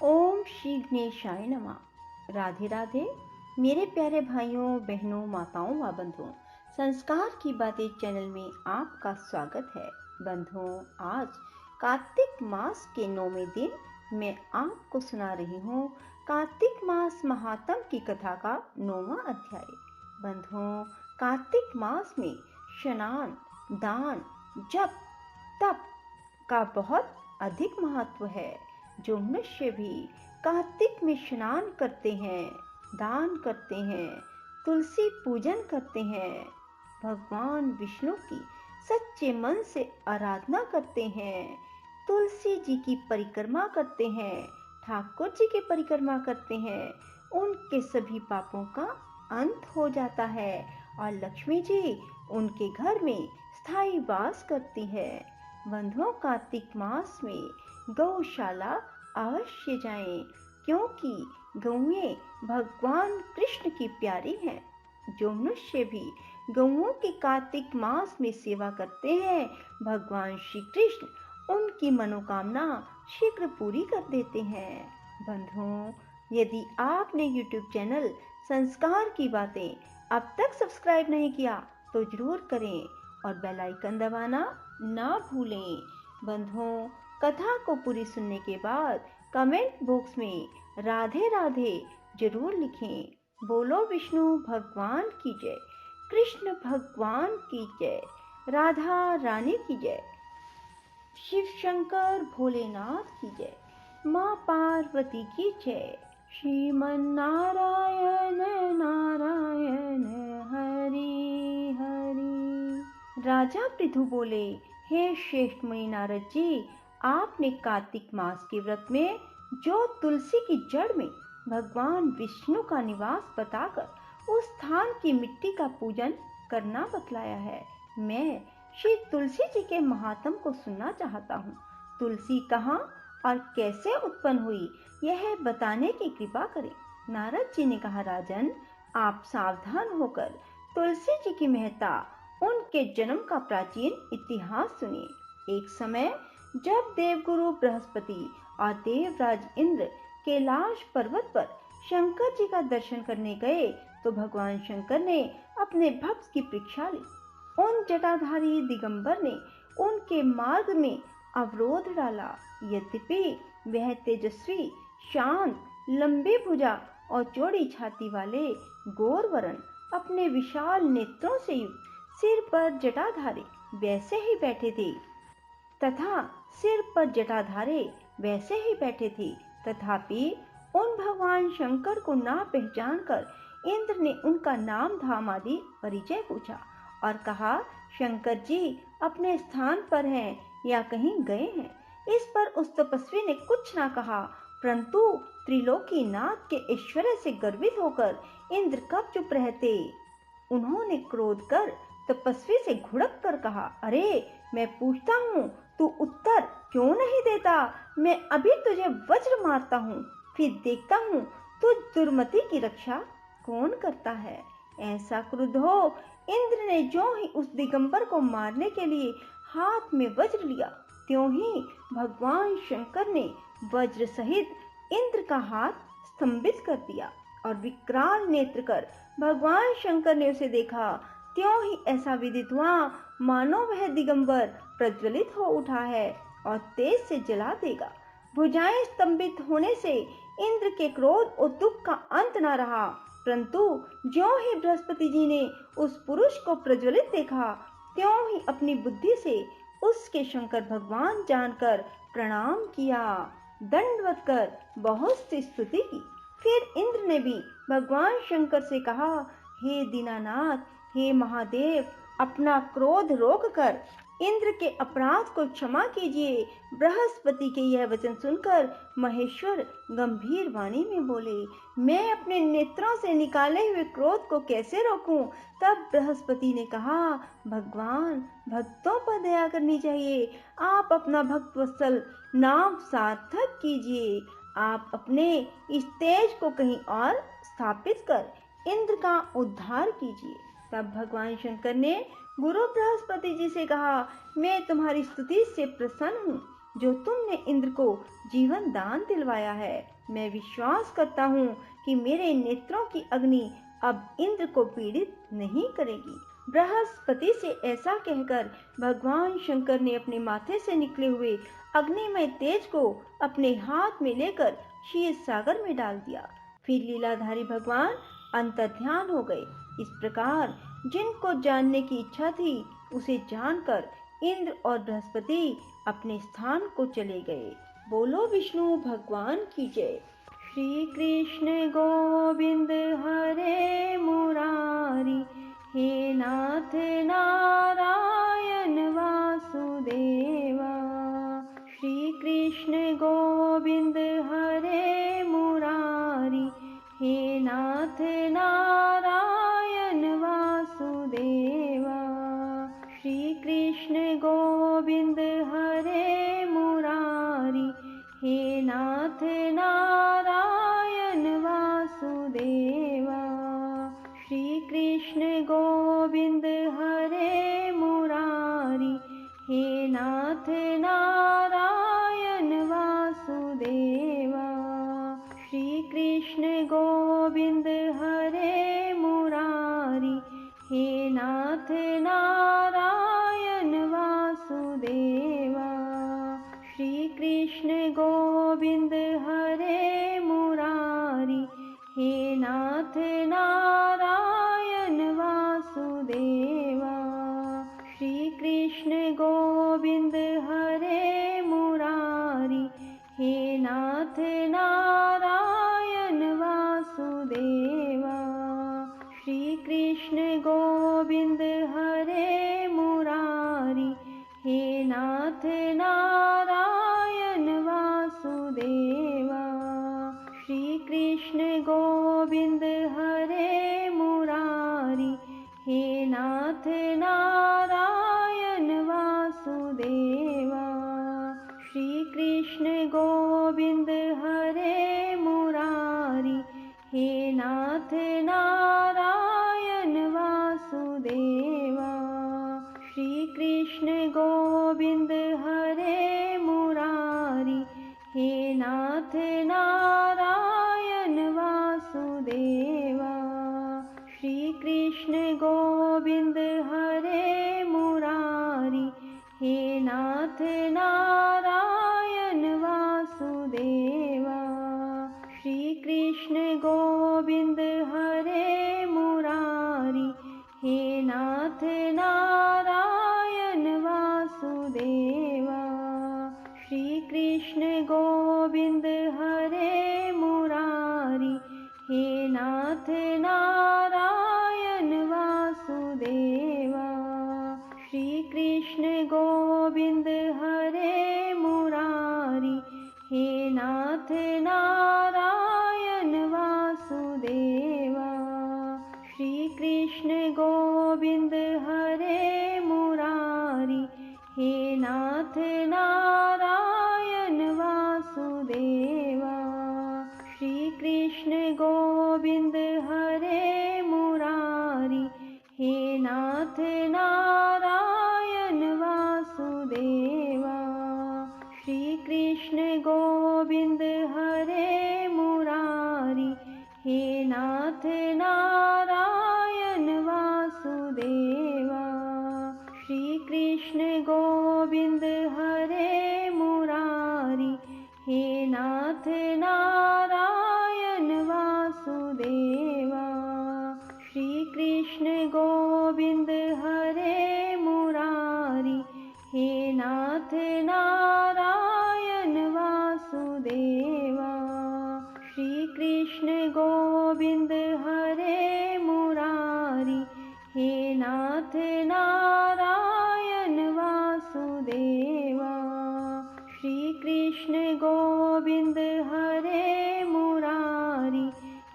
ओम श्री गणेशाय नमः। राधे राधे मेरे प्यारे भाइयों बहनों माताओं व बंधुओं, संस्कार की बातें चैनल में आपका स्वागत है। बंधुओं, आज कार्तिक मास के 9वें दिन मैं आपको सुना रही हूँ कार्तिक मास महात्म की कथा का 9वां अध्याय। बंधुओं, कार्तिक मास में स्नान, दान, जप, तप का बहुत अधिक महत्व है। जो मनुष्य भी कार्तिक में स्नान करते हैं, दान करते हैं, तुलसी पूजन करते हैं, भगवान विष्णु की सच्चे मन से आराधना करते हैं, तुलसी जी की परिक्रमा करते हैं, ठाकुर जी की परिक्रमा करते हैं, उनके सभी पापों का अंत हो जाता है और लक्ष्मी जी उनके घर में स्थायी वास करती है। बंधुओं, कार्तिक मास में गौशाला अवश्य जाएं, क्योंकि गौएं भगवान कृष्ण की प्यारी हैं। जो मनुष्य भी गौओं की कार्तिक मास में सेवा करते हैं, भगवान श्री कृष्ण उनकी मनोकामना शीघ्र पूरी कर देते हैं। बंधुओं, यदि आपने YouTube चैनल संस्कार की बातें अब तक सब्सक्राइब नहीं किया तो जरूर करें और बेल आइकन दबाना ना भूलें। बंधुओं, कथा को पूरी सुनने के बाद कमेंट बॉक्स में राधे राधे जरूर लिखें। बोलो विष्णु भगवान की जय, कृष्ण भगवान की जय, राधा रानी की जय, शिव शंकर भोलेनाथ की जय, माँ पार्वती की जय। श्रीमन नारायण नारायण हरि हरि। राजा पृथु बोले, हे श्रेष्ठ मुनि नारद जी, आपने कार्तिक मास के व्रत में जो तुलसी की जड़ में भगवान विष्णु का निवास बताकर उस स्थान की मिट्टी का पूजन करना बतलाया है। मैं श्री तुलसी जी के महात्म को सुनना चाहता हूँ। तुलसी कहाँ और कैसे उत्पन्न हुई, यह बताने की कृपा करें। नारद जी ने कहा, राजन, आप सावधान होकर तुलसी जी की महत्ता, उनके जन्म का प्राचीन इतिहास सुनिए। एक समय जब देवगुरु बृहस्पति और देवराज इंद्र कैलाश पर्वत पर शंकर जी का दर्शन करने गए तो भगवान शंकर ने अपने भक्त की परीक्षा ली। उन जटाधारी दिगंबर ने उनके मार्ग में अवरोध डाला। यद्यपि वह तेजस्वी, शांत, लंबे भुजा और चौड़ी छाती वाले गोरवरण अपने विशाल नेत्रों से युक्त सिर पर जटाधारी वैसे ही बैठे थे तथापि उन भगवान शंकर को ना पहचान कर इंद्र ने उनका नाम धाम आदि परिचय पूछा और कहा, शंकर जी अपने स्थान पर हैं या कहीं गए हैं। इस पर उस तपस्वी ने कुछ ना कहा, परंतु त्रिलोकीनाथ के ऐश्वर्य से गर्वित होकर इंद्र कब चुप रहते। उन्होंने क्रोध कर तपस्वी से घुड़क कर कहा, अरे मैं पूछता हूँ, तू उत्तर क्यों नहीं देता? मैं अभी तुझे वज्र मारता हूँ, फिर देखता हूँ तुझ दुर्मति की रक्षा कौन करता है। ऐसा क्रुद्ध हो इंद्र ने जो ही उस दिगंबर को मारने के लिए हाथ में वज्र लिया, त्यों ही भगवान शंकर ने वज्र सहित इंद्र का हाथ स्तंभित कर दिया और विकराल नेत्र कर भगवान शंकर ने उसे देखा। त्यों ही ऐसा विदित हुआ मानो वह दिगंबर प्रज्वलित हो उठा है और तेज से जला देगा। भुजाएं स्तंभित होने से इंद्र के क्रोध और दुख का अंत न रहा, परंतु ज्यों ही बृहस्पति जी ने उस पुरुष को प्रज्वलित देखा, त्यों ही अपनी बुद्धि से उसके शंकर भगवान जानकर प्रणाम किया, दंडवत कर बहुत सी स्तुति की। फिर इंद्र ने भी भगवान शंकर से कहा, हे दीनानाथ, हे महादेव, अपना क्रोध रोक कर इंद्र के अपराध को क्षमा कीजिए। बृहस्पति के यह वचन सुनकर महेश्वर गंभीर वाणी में बोले, मैं अपने नेत्रों से निकाले हुए क्रोध को कैसे रोकूं? तब बृहस्पति ने कहा, भगवान, भक्तों पर दया करनी चाहिए। आप अपना भक्त वत्सल नाम सार्थक कीजिए। आप अपने इस तेज को कहीं और स्थापित कर इंद्र का उद्धार कीजिए। तब भगवान शंकर ने गुरु बृहस्पति जी से कहा, मैं तुम्हारी स्तुति से प्रसन्न हूँ। जो तुमने इंद्र को जीवन दान दिलवाया है। मैं विश्वास करता हूँ कि मेरे नेत्रों की अग्नि अब इंद्र को पीड़ित नहीं करेगी। बृहस्पति से ऐसा कहकर भगवान शंकर ने अपने माथे से निकले हुए अग्निमय तेज को अपने हाथ में लेकर क्षीर सागर में डाल दिया। फिर लीलाधारी भगवान अंतर्ध्यान हो गए। इस प्रकार जिनको जानने की इच्छा थी उसे जानकर इंद्र और बृहस्पति अपने स्थान को चले गए। बोलो विष्णु भगवान की जय। श्री कृष्ण गोविंद हरे मुरारी, हे नाथ नारायण वासुदेवा। श्री कृष्ण गोविंद हरे मुरारी, हे नाथ नारायण वासुदेवा। श्री कृष्ण गोविंद हरे मुरारी, हे नाथ नारायण वासुदेवा। श्री कृष्ण गोविंद हरे मुरारी, हे नाथ नारायण वासुदेवा। श्री कृष्ण गोविंद हरे मुरारी, हे नाथ नारायण वासुदेवा। श्री कृष्ण गोविंद हरे मुरारी, हे नाथ नारायण वासुदेवा। श्री कृष्ण गोविंद हरे मुरारी, हे नाथ नारायण वासुदेवा। श्री कृष्ण गोविंद हरे मुरारी, हे नाथ नारायण वासुदेवा। श्री कृष्ण गोविंद हरे मुरारी, हे नाथ नारायण वासुदेवा। श्री कृष्ण गोविंद हरे मुरारी, हे नाथ नारायण वासुदेवा। श्री कृष्ण गोविंद हरे मुरारी, हे नाथ नारायण वासुदेवा। श्री कृष्ण गोविंद हरे मुरारी, हे नाथ नारायण वासुदेवा। श्री कृष्ण गोविंद हरे मुरारी, हे नाथ नारायण वासुदेवा। श्री कृष्ण गोविंद हरे मुरारी, हे नाथ नारायण वासुदेवा। श्री कृष्ण गोविंद हरे मुरारी, हे नाथ नारायण वासुदेवा। श्री कृष्ण गोविंद हरे मुरारी, हे नाथ नारायण वासुदेवा। श्री कृष्ण गोविंद हरे मुरारी, हे नाथ नारायण वासुदेवा। श्री कृष्ण गोविंद हरे मुरारी, हे नाथ नारायण वासुदेवा। श्री कृष्ण गोविंद हरे मुरारी, हे नाथ नारायण वासुदेवा। श्री कृष्ण गोविंद हरे मुरारी, हे नाथ नारायण वासुदेवा। श्री कृष्ण गोविंद हरे मुरारी, हे नाथ नारायण वासुदेवा। श्री कृष्ण गोविंद हरे मुरारी,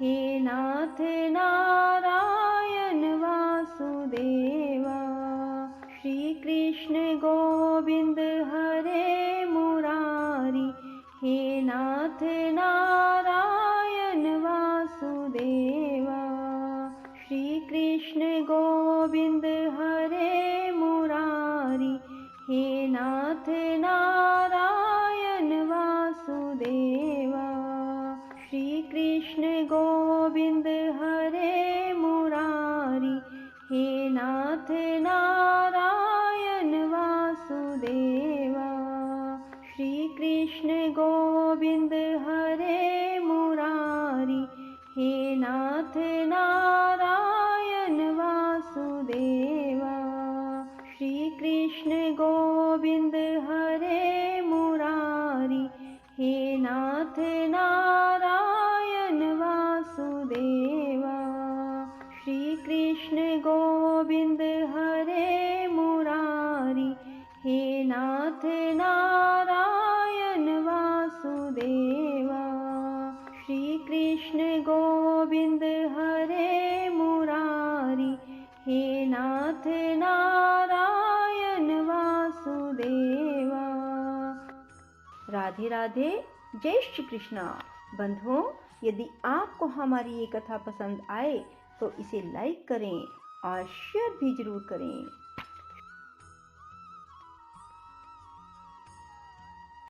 हे नाथ नारायण वासुदेवा। श्री कृष्ण गोविंद हरे मुरारी, हे नाथ नारायण वासुदेवा। श्री कृष्ण गोविंद हरे मुरारी, हे नाथ नारायण श्री कृष्ण गोविंद हरे मुरारी, हे नाथ नारायण वासुदेवा। श्री कृष्ण गोविंद हरे मुरारी, हे नाथ नारायण वासुदेवा। श्री कृष्ण गोविंद हरे मुरारी, हे नाथ नारायण वासुदेवा। राधे राधे, जय श्री कृष्णा। बंधुओं, यदि आपको हमारी ये कथा पसंद आए तो इसे लाइक करें और शेयर भी जरूर करें।